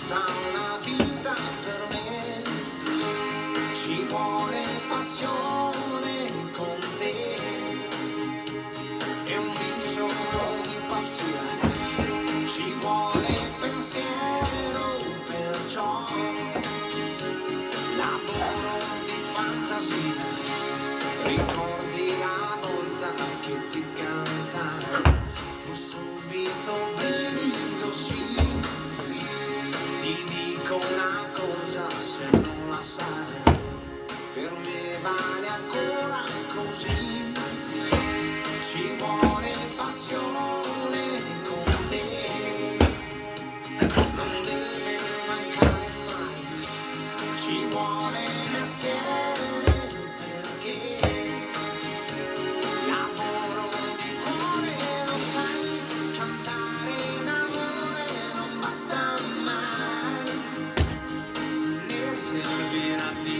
basta una vita per me, ci vuole passione con te e un briciolo di pazzia, ci vuole pensiero, perciò lavoro di fantasia, ricordi la volta che ti cantavo, fu subito benito, sì. Ti dico una cosa, se non la sai, per me vale ancora così, ci vuole passione con te, non deve mancare mai, ci vuole mestiere perché lavoro di cuore, lo sai, cantare d'amore non basta mai, ne servirà di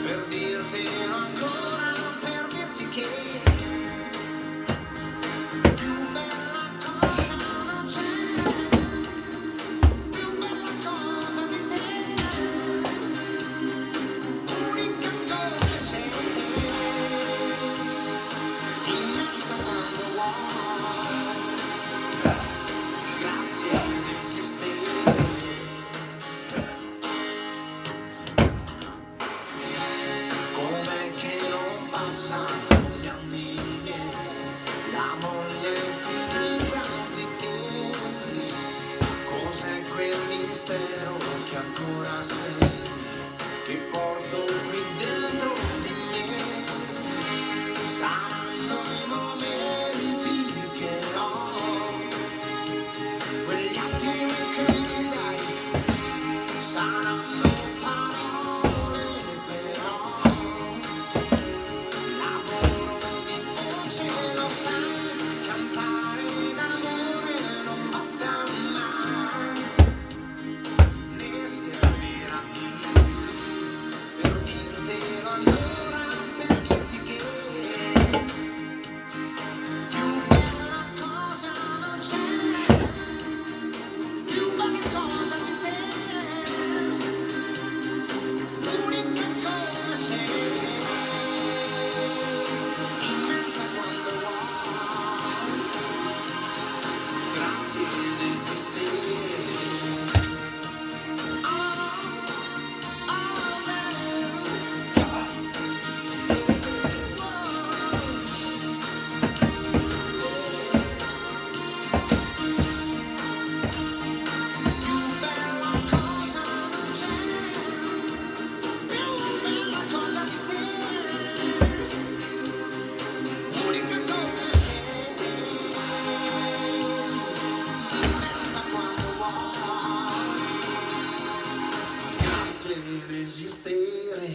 per dirtelo ancora, per dirti che più bella cosa non c'è, più bella cosa di te, unica cosa sei, immensa quando vuoi, grazie di esistere. Com'è che non passano gli anni miei, la moglie finita di te, cos'è quel mistero che ancora sei, che porto qui dentro di me, saranno i momenti che ho, quegli attimi che mi dai, saranno parole però, lavoro di voce, lo sai, cantare d'amore non basta mai, ne servirà di per dirtelo ancora, per dirti che più bella cosa non c'è, più bella cosa di te, l'unica come sei, immensa quando vuoi, grazie di esistere. Più bella cosa non c'è, più bella cosa di te, unica come sei, immensa quando vuoi, grazie di esistere.